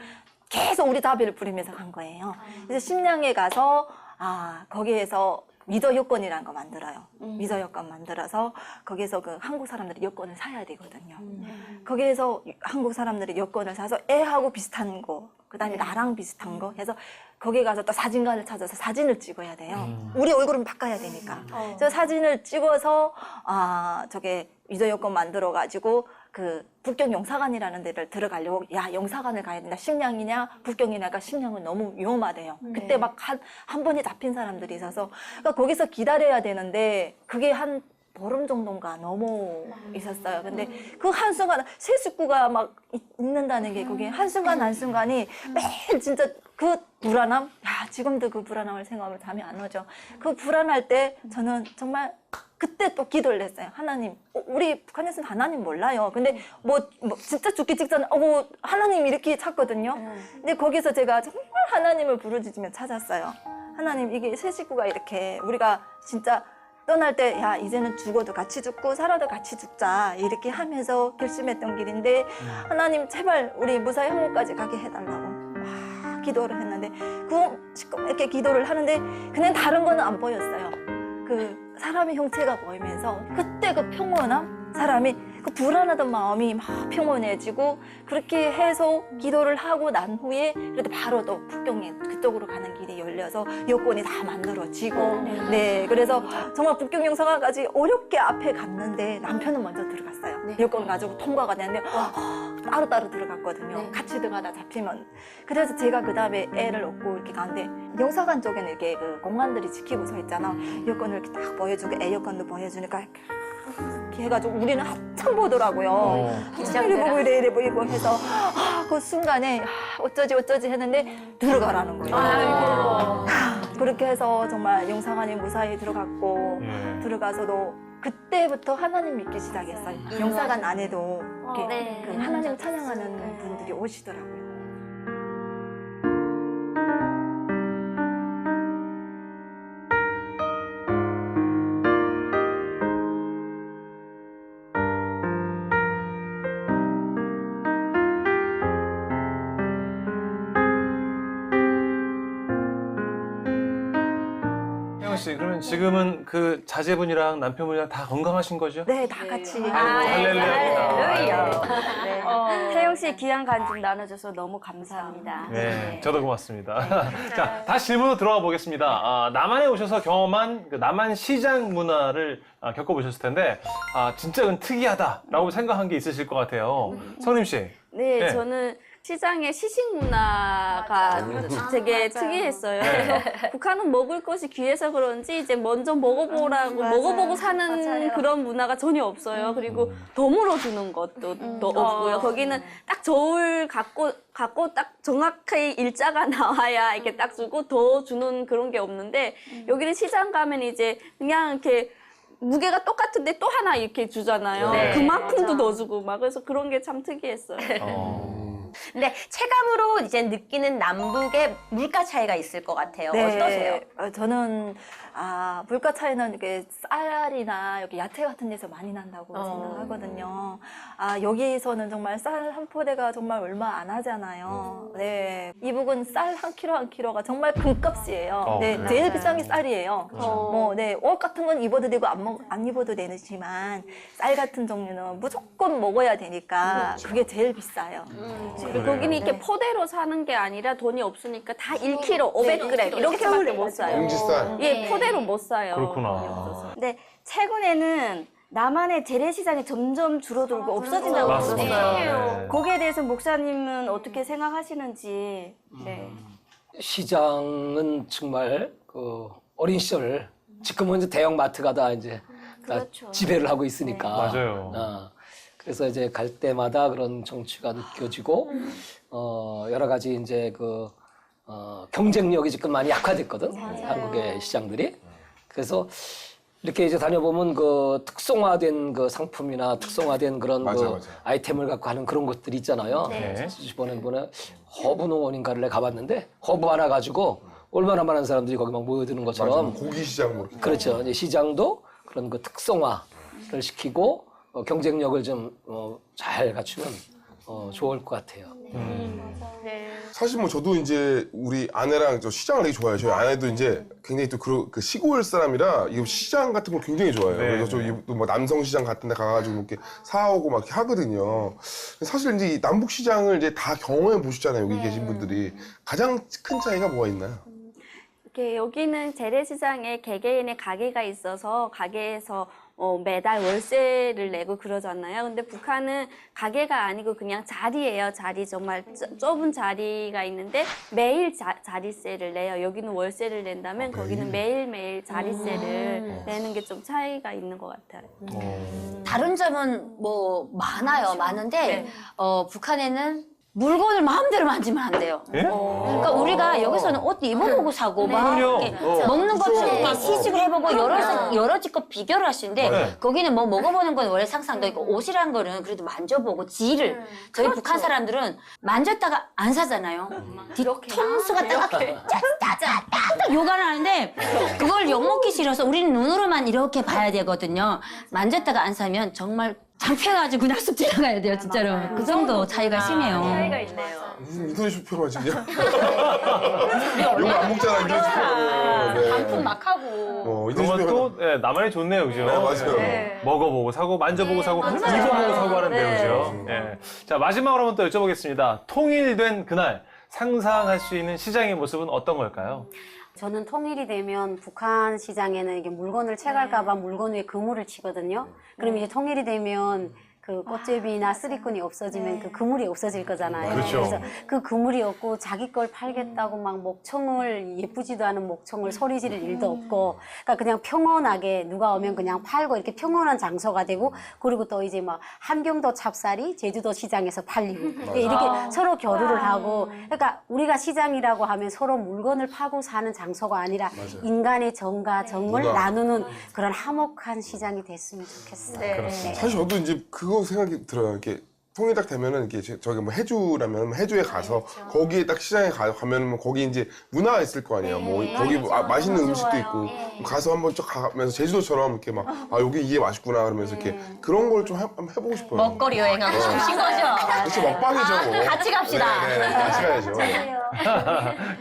계속 우리 다비를 부리면서 간 거예요. 그래서 심양에 가서 거기에서 위조 여권이라는 거 만들어요. 위조 여권 만들어서 거기에서 그 한국 사람들이 여권을 사야 되거든요. 거기에서 한국 사람들이 여권을 사서 애하고 비슷한 거, 그다음에 나랑 비슷한 거 해서 거기 가서 또 사진관을 찾아서 사진을 찍어야 돼요. 우리 얼굴은 바꿔야 되니까. 저 사진을 찍어서 위조 여권 만들어 가지고 그 북경 영사관이라는 데를 들어가려고 영사관을 가야 된다. 심양이냐 북경이냐가 심양은 너무 위험하대요. 그때 막 한 번에 잡힌 사람들이 있어서 그러니까 거기서 기다려야 되는데 그게 한 보름 정도인가 넘어 있었어요. 근데 그 한순간 세 식구가 막 있는다는 게 그게 한순간 한순간이 매일 진짜 그 불안함, 지금도 그 불안함을 생각하면 잠이 안 오죠. 그 불안할 때 저는 정말 그때 또 기도를 했어요. 하나님, 우리 북한에서는 하나님 몰라요. 근데 진짜 죽기 직전에 하나님 이렇게 찾거든요. 근데 거기서 제가 정말 하나님을 부르짖으며 찾았어요. 하나님, 이게 세 식구가 이렇게 우리가 진짜 떠날 때 이제는 죽어도 같이 죽고 살아도 같이 죽자 이렇게 하면서 결심했던 길인데 하나님 제발 우리 무사히 한국까지 가게 해달라고 기도를 했는데 이렇게 기도를 하는데 그냥 다른 거는 안 보였어요. 그 사람의 형체가 보이면서 그때 그 평온함, 사람이 그 불안하던 마음이 막 평온해지고 그렇게 해서 기도를 하고 난 후에 그래도 바로 또 북경에 그쪽으로 가는 길이 열려서 여권이 다 만들어지고 네, 그래서 정말 북경 영사관까지 어렵게 앞에 갔는데 남편은 먼저 들어갔어요. 여권 가지고 통과가 됐는데 따로따로 들어갔거든요. 같이 들어가다 잡히면. 그래서 제가 그 다음에 애를 얻고 이렇게 가는데 영사관 쪽에는 이렇게 그 공안들이 지키고 서 있잖아. 여권을 이렇게 딱 보여주고 애 여권도 보여주니까 이렇게 해가지고 우리는 한참 보더라고요. 이래 보고 이래 보이고 해서 그 순간에 어쩌지 했는데 들어가라는 거예요. 그렇게 해서 정말 영사관에 무사히 들어갔고 들어가서도 그때부터 하나님 믿기 시작했어요. 영사관 안에도 이렇게 네. 그 하나님 찬양하는 분들이 오시더라고요. 혜영 씨, 그러면 지금은 그 자제분이랑 남편분이랑 다 건강하신 거죠? 네, 다 같이. 할렐루야. 태영 씨 귀한 간증 나눠줘서 너무 감사합니다. 네, 저도 고맙습니다. 자, 다시 질문으로 들어가 보겠습니다. 남한에 오셔서 경험한 그 남한 시장 문화를 겪어보셨을 텐데, 진짜 그건 특이하다라고 생각한 게 있으실 것 같아요. 성림 씨. 네, 네. 저는 시장의 시식 문화가 되게 특이했어요. 네. 북한은 먹을 것이 귀해서 그런지 이제 먼저 먹어보라고 먹어보고 사는 그런 문화가 전혀 없어요. 그리고 덤으로 주는 것도 또 없고요. 거기는 딱 저울 갖고 딱 정확히 일자가 나와야 이렇게 딱 주고 더 주는 그런 게 없는데 여기는 시장 가면 이제 그냥 이렇게 무게가 똑같은데 또 하나 이렇게 주잖아요. 네, 그만큼도 더 주고 막 그래서 그런 게 참 특이했어요. 근데 체감으로 이제 느끼는 남북의 물가 차이가 있을 것 같아요. 어떠세요? 저는 물가 차이는 이게 쌀이나 여기 야채 같은 데서 많이 난다고 생각하거든요. 여기서는 정말 쌀 한 포대가 정말 얼마 안 하잖아요. 네, 이북은 쌀 한 킬로가 정말 금값이에요. 네, 제일 비싼 게 쌀이에요. 네, 옷 같은 건 입어도 되고 안 입어도 되지만 쌀 같은 종류는 무조건 먹어야 되니까 그게 제일 비싸요. 그리고 거기는 이렇게 포대로 사는 게 아니라 돈이 없으니까 다 1kg, 500g 이렇게밖에 못 사요. 공지쌀. 예, 포대로 못 사요. 그렇구나. 근데 최근에는 남한의 재래시장이 점점 줄어들고 없어진다고 맞습니다. 들었어요. 네. 거기에 대해서 목사님은 어떻게 생각하시는지. 네. 시장은 정말 그 어린 시절 지금은 이제 대형 마트가 다 이제 다 그렇죠. 지배를 하고 있으니까. 맞아요. 그래서 이제 갈 때마다 그런 정취가 느껴지고 여러 가지 이제 경쟁력이 지금 많이 약화됐거든. 한국의 시장들이. 그래서 이렇게 이제 다녀보면 그 특성화된 그 상품이나 특성화된 그런 맞아. 아이템을 갖고 하는 그런 것들이 있잖아요. 네. 이번에 허브농원인가를 내가 가봤는데 허브 하나 가지고 얼마나 많은 사람들이 거기 막 모여드는 것처럼. 고기 시장 뭐 이렇게. 그렇죠. 이제 시장도 그런 그 특성화를 시키고 경쟁력을 좀 잘 갖추면 좋을 것 같아요. 사실 뭐 저도 이제 우리 아내랑 저 시장을 되게 좋아해요. 저희 아내도 이제 굉장히 또 그 시골 사람이라 이 시장 같은 걸 굉장히 좋아해요. 네. 그래서 저희 또 뭐 남성 시장 같은 데 가가지고 이렇게 사오고 막 이렇게 하거든요. 사실 이제 이 남북 시장을 이제 다 경험해 보셨잖아요. 여기 계신 분들이. 가장 큰 차이가 뭐가 있나요? 이렇게 여기는 재래시장에 개개인의 가게가 있어서 가게에서 매달 월세를 내고 그러잖아요. 근데 북한은 가게가 아니고 그냥 자리예요. 자리 정말 좁은 자리가 있는데 매일 자리세를 내요. 여기는 월세를 낸다면 거기는 매일매일 자리세를 내는 게 좀 차이가 있는 것 같아요. 다른 점은 뭐 많은데 북한에는 물건을 마음대로 만지면 안 돼요. 예? 그러니까 우리가 여기서는 옷 입어보고 사고 막 그럼요. 이렇게 먹는 것도 이렇게 시식을 해보고 여러 집 비교를 하시는데 네. 거기는 뭐 먹어보는 건 원래 상상도 있고 옷이란 거는 그래도 만져보고 질을 저희 북한 사람들은 만졌다가 안 사잖아요. 뒤통수가 따갑게 딱 욕을 하는데 그걸 욕먹기 싫어서 우리는 눈으로만 이렇게 봐야 되거든요. 만졌다가 안 사면 정말 창피해가지고 그냥 쑥 지나가야 돼요, 진짜로. 그 정도 차이가 심해요. 차이가 있네요. 무슨 인터넷 쇼핑을 하시냐? 욕 안 먹잖아, 인터넷 쇼핑하고. 네. 반품 막 하고. 인터넷 그런 쇼핑하고. 것도 남한이 좋네요, 그죠? 네, 맞아요. 네. 먹어보고 사고, 만져보고 사고, 입어보고 사고 하는데요, 그죠? 예. 자, 마지막으로 한번 또 여쭤보겠습니다. 통일된 그날 상상할 수 있는 시장의 모습은 어떤 걸까요? 저는 통일이 되면 북한 시장에는 이게 물건을 채갈까봐 물건 위에 그물을 치거든요. 그럼 이제 통일이 되면 그 꽃제비나 쓰리꾼이 없어지면 그 그물이 없어질 거잖아요. 그렇죠. 그래서 그 그물이 없고 자기 걸 팔겠다고 막 목청을 예쁘지도 않은 목청을 소리 지를 일도 없고 그러니까 그냥 평온하게 누가 오면 그냥 팔고 이렇게 평온한 장소가 되고 그리고 또 이제 막 함경도 찹쌀이 제주도 시장에서 팔리고 이렇게 서로 교류를 하고 그러니까 우리가 시장이라고 하면 서로 물건을 파고 사는 장소가 아니라 인간의 정과 정을 문화. 나누는 그런 화목한 시장이 됐으면 좋겠어요. 네. 사실 저도 이제 그거 생각이 들어요. 이렇게 통일 딱 되면은 이렇게 저기 뭐 해주라면 해주에 가서 거기에 딱 시장에 가면은 뭐 거기 이제 문화가 있을 거 아니에요. 뭐 거기 뭐 맛있는 음식도 있고 가서 한번 쭉 가면서 제주도처럼 이렇게 막 여기 이게 맛있구나 그러면서 이렇게 그런 걸 좀 한번 해보고 싶어요. 먹거리 여행하고 싶으신 거죠? 그렇죠, 먹방이죠. 뭐. 같이 갑시다. 네, 같이 가야죠.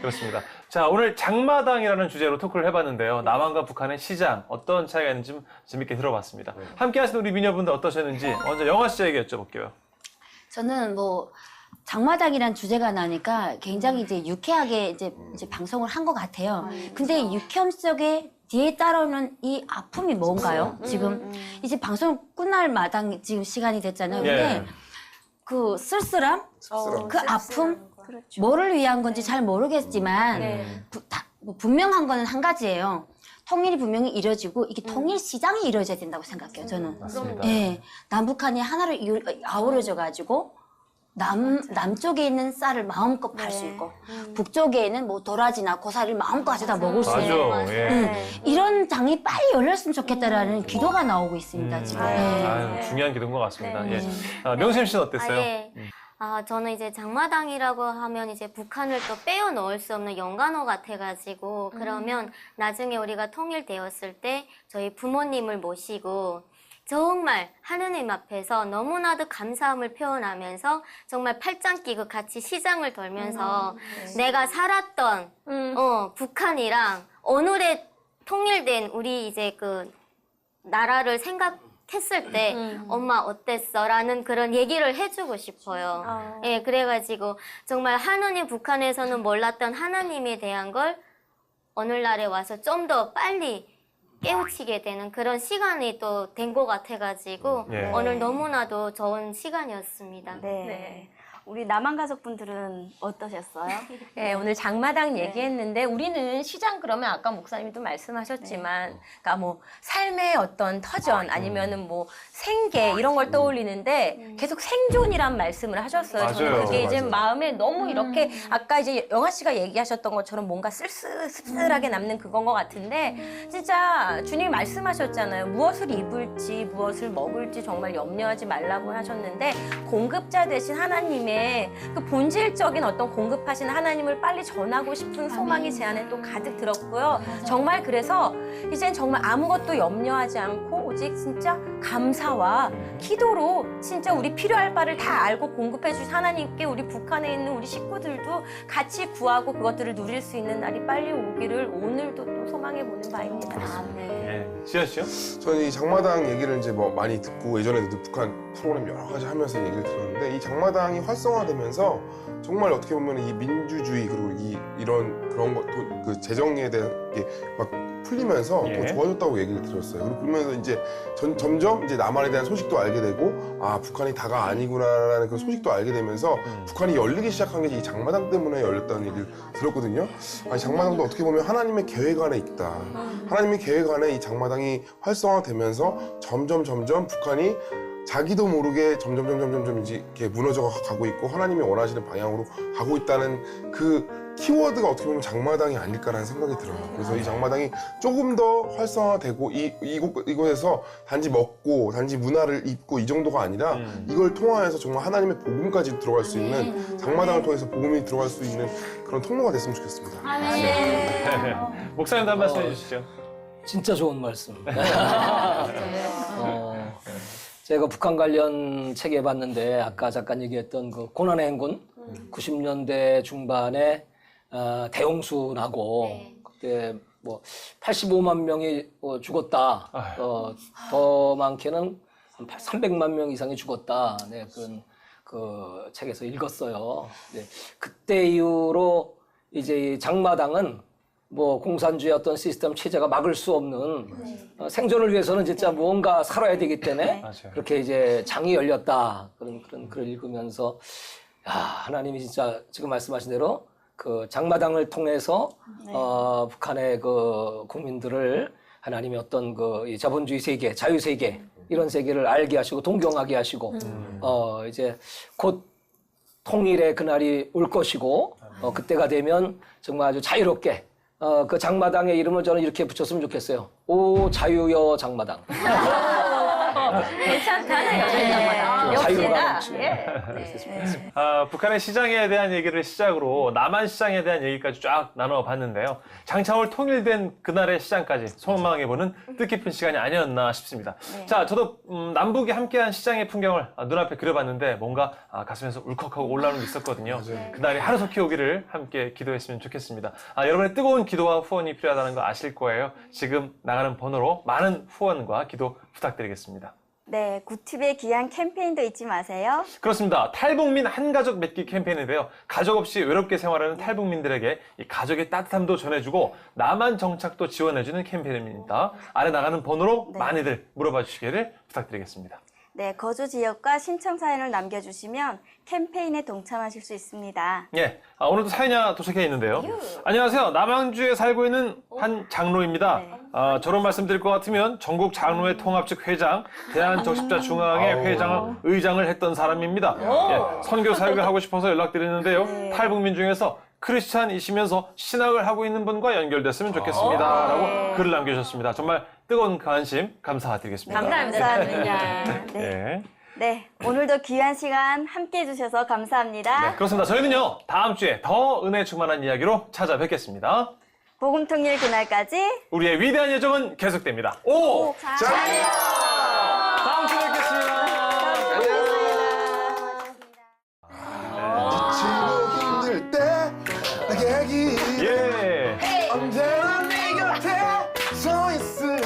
그렇습니다. 자, 오늘 장마당이라는 주제로 토크를 해봤는데요. 남한과 북한의 시장 어떤 차이가 있는지 좀 재밌게 들어봤습니다. 함께 하시는 우리 미녀분들 어떠셨는지 먼저 영화 씨에게 여쭤볼게요. 저는 뭐 장마당이란 주제가 나니까 굉장히 이제 유쾌하게 이제 방송을 한 것 같아요. 근데 유쾌함 속에 뒤에 따라오는 이 아픔이 뭔가요? 지금 이제 방송 끝날 마당 지금 시간이 됐잖아요. 근데 그 쓸쓸함, 그 아픔, 뭐를 위한 건지 잘 모르겠지만 뭐 분명한 거는 한 가지예요. 통일이 분명히 이루어지고 이게 통일 시장이 이루어져야 된다고 생각해요. 저는. 맞습니다. 예, 남북한이 하나로 아우러져 가지고 남쪽에 있는 쌀을 마음껏 팔 수 있고 북쪽에는 뭐 도라지나 고사리를 마음껏 가져다 먹을 수 있는 맞아. 예. 이런 장이 빨리 열렸으면 좋겠다라는 기도가 나오고 있습니다. 지금. 예. 아유, 중요한 기도인 것 같습니다. 예. 명심 씨는 어땠어요? 예. 저는 이제 장마당이라고 하면 이제 북한을 또 빼어 넣을 수 없는 연관어 같아가지고 그러면 나중에 우리가 통일되었을 때 저희 부모님을 모시고 정말 하느님 앞에서 너무나도 감사함을 표현하면서 정말 팔짱 끼고 같이 시장을 돌면서 내가 살았던 북한이랑 오늘의 통일된 우리 이제 그 나라를 생각했을 때 엄마 어땠어? 라는 그런 얘기를 해주고 싶어요. 예, 그래가지고 정말 하느님 북한에서는 몰랐던 하나님에 대한 걸 오늘날에 와서 좀 더 빨리 깨우치게 되는 그런 시간이 또 된 것 같아가지고 오늘 너무나도 좋은 시간이었습니다. 네. 우리 남한 가족분들은 어떠셨어요? 네, 오늘 장마당 얘기했는데 우리는 시장 그러면 아까 목사님도 말씀하셨지만 그러니까 뭐 삶의 어떤 터전 아니면은 뭐 생계 이런 걸 떠올리는데 계속 생존이란 말씀을 하셨어요. 저는 맞아요. 그게 이제 맞아요. 마음에 너무 이렇게 아까 이제 영아 씨가 얘기하셨던 것처럼 뭔가 씁쓸하게 남는 그건 것 같은데 진짜 주님이 말씀하셨잖아요. 무엇을 입을지 무엇을 먹을지 정말 염려하지 말라고 하셨는데 공급자 대신 하나님의 그 본질적인 어떤 공급하신 하나님을 빨리 전하고 싶은 소망이 제 안에 또 가득 들었고요. 정말 그래서 이젠 정말 아무것도 염려하지 않고 오직 진짜 감사와 기도로 진짜 우리 필요할 바를 다 알고 공급해 주신 하나님께 우리 북한에 있는 우리 식구들도 같이 구하고 그것들을 누릴 수 있는 날이 빨리 오기를 오늘도 또 소망해 보는 바입니다. 예. 지현 씨요? 저는 이 장마당 얘기를 이제 뭐 많이 듣고 예전에도 북한 프로그램 여러 가지 하면서 얘기를 들었는데 이 장마당이 활성화되면서 정말 어떻게 보면 이 민주주의 그리고 이런 그런 것도 그 재정에 대한 게 막 풀리면서 더 좋아졌다고 얘기를 들었어요. 그리고 그러면서 이제 점점 이제 남한에 대한 소식도 알게 되고 북한이 다가 아니구나라는 그 소식도 알게 되면서 북한이 열리기 시작한 게 이 장마당 때문에 열렸다는 얘기를 들었거든요. 장마당도 어떻게 보면 하나님의 계획 안에 있다. 하나님의 계획 안에 이 장마당이 활성화되면서 점점 북한이 자기도 모르게 점점 이제 이렇게 무너져 가고 있고 하나님이 원하시는 방향으로 가고 있다는 그 키워드가 어떻게 보면 장마당이 아닐까라는 생각이 들어요. 그래서 이 장마당이 조금 더 활성화되고 이곳에서 단지 먹고 단지 문화를 입고 이 정도가 아니라 이걸 통하여서 정말 하나님의 복음까지 들어갈 수 있는 장마당을 통해서 복음이 들어갈 수 있는 그런 통로가 됐으면 좋겠습니다. 목사님도 한 말씀 해주시죠. 진짜 좋은 말씀. 제가 북한 관련 책 해봤는데 아까 잠깐 얘기했던 그 고난의 행군 90년대 중반에 대홍수 나고 그때 뭐 85만 명이 죽었다. 더 많게는 한 300만 명 이상이 죽었다. 네, 그 책에서 읽었어요. 네, 그때 이후로 이제 이 장마당은 뭐 공산주의 어떤 시스템 체제가 막을 수 없는 생존을 위해서는 진짜 무언가 살아야 되기 때문에 맞아요. 그렇게 이제 장이 열렸다 그런 글을 읽으면서 야, 하나님이 진짜 지금 말씀하신 대로 그 장마당을 통해서 북한의 그 국민들을 하나님이 어떤 그 이 자본주의 세계, 자유 세계 이런 세계를 알게 하시고 동경하게 하시고 이제 곧 통일의 그날이 올 것이고 그때가 되면 정말 아주 자유롭게 그 장마당의 이름을 저는 이렇게 붙였으면 좋겠어요. 오 자유여 장마당. 괜찮다네요. 자유가 역시나. 넘치는. 예. 북한의 시장에 대한 얘기를 시작으로 남한 시장에 대한 얘기까지 쫙 나눠봤는데요. 장차올 통일된 그날의 시장까지 소망해보는 뜻깊은 시간이 아니었나 싶습니다. 자, 저도 남북이 함께한 시장의 풍경을 눈앞에 그려봤는데 뭔가 가슴에서 울컥하고 올라오는 게 있었거든요. 그날이 하루속히 오기를 함께 기도했으면 좋겠습니다. 여러분의 뜨거운 기도와 후원이 필요하다는 거 아실 거예요. 지금 나가는 번호로 많은 후원과 기도 부탁드리겠습니다. 네, 구티브의 귀한 캠페인도 잊지 마세요. 그렇습니다. 탈북민 한가족 맺기 캠페인인데요. 가족 없이 외롭게 생활하는 탈북민들에게 이 가족의 따뜻함도 전해주고 남한 정착도 지원해주는 캠페인입니다. 아래 나가는 번호로 많이들 물어봐 주시기를 부탁드리겠습니다. 네, 거주 지역과 신청 사연을 남겨주시면 캠페인에 동참하실 수 있습니다. 예, 오늘도 사연이 하나 도착해 있는데요. 안녕하세요. 남양주에 살고 있는 한 장로입니다. 저런 말씀 드릴 것 같으면 전국 장로회 통합 측 회장, 대한적십자중앙회 회장, 의장을 했던 사람입니다. 예, 선교 사역을 하고 싶어서 연락드리는데요. 탈북민 중에서 크리스찬이시면서 신학을 하고 있는 분과 연결됐으면 좋겠습니다. 라고 글을 남겨주셨습니다. 정말 뜨거운 관심 감사드리겠습니다. 감사합니다. 예. 네, 오늘도 귀한 시간 함께 해주셔서 감사합니다. 네, 그렇습니다. 저희는요, 다음 주에 더 은혜 충만한 이야기로 찾아뵙겠습니다. 복음 통일 그날까지 우리의 위대한 여정은 계속됩니다. 다음 주에 뵙겠습니다. 지치고 힘들 때 내게 얘기 예. 언제나 네 곁에 서 있을게.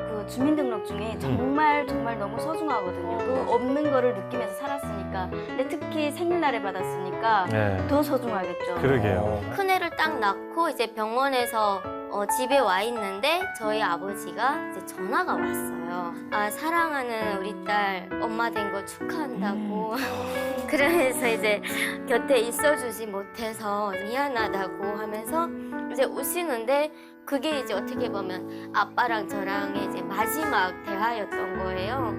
그 주민등록 중에 정말 너무 소중하거든요. 그 없는 거를 느끼면서 살았으니까. 근데 특히 생일날에 받았으니까 네. 더 소중하겠죠. 그러게요. 큰애를 딱 낳고 이제 병원에서 집에 와 있는데 저희 아버지가 이제 전화가 왔어요. 사랑하는 우리 딸 엄마 된 거 축하한다고. 그러면서 이제 곁에 있어주지 못해서 미안하다고 하면서 이제 우시는데 그게 이제 어떻게 보면 아빠랑 저랑의 이제 마지막 대화였던 거예요.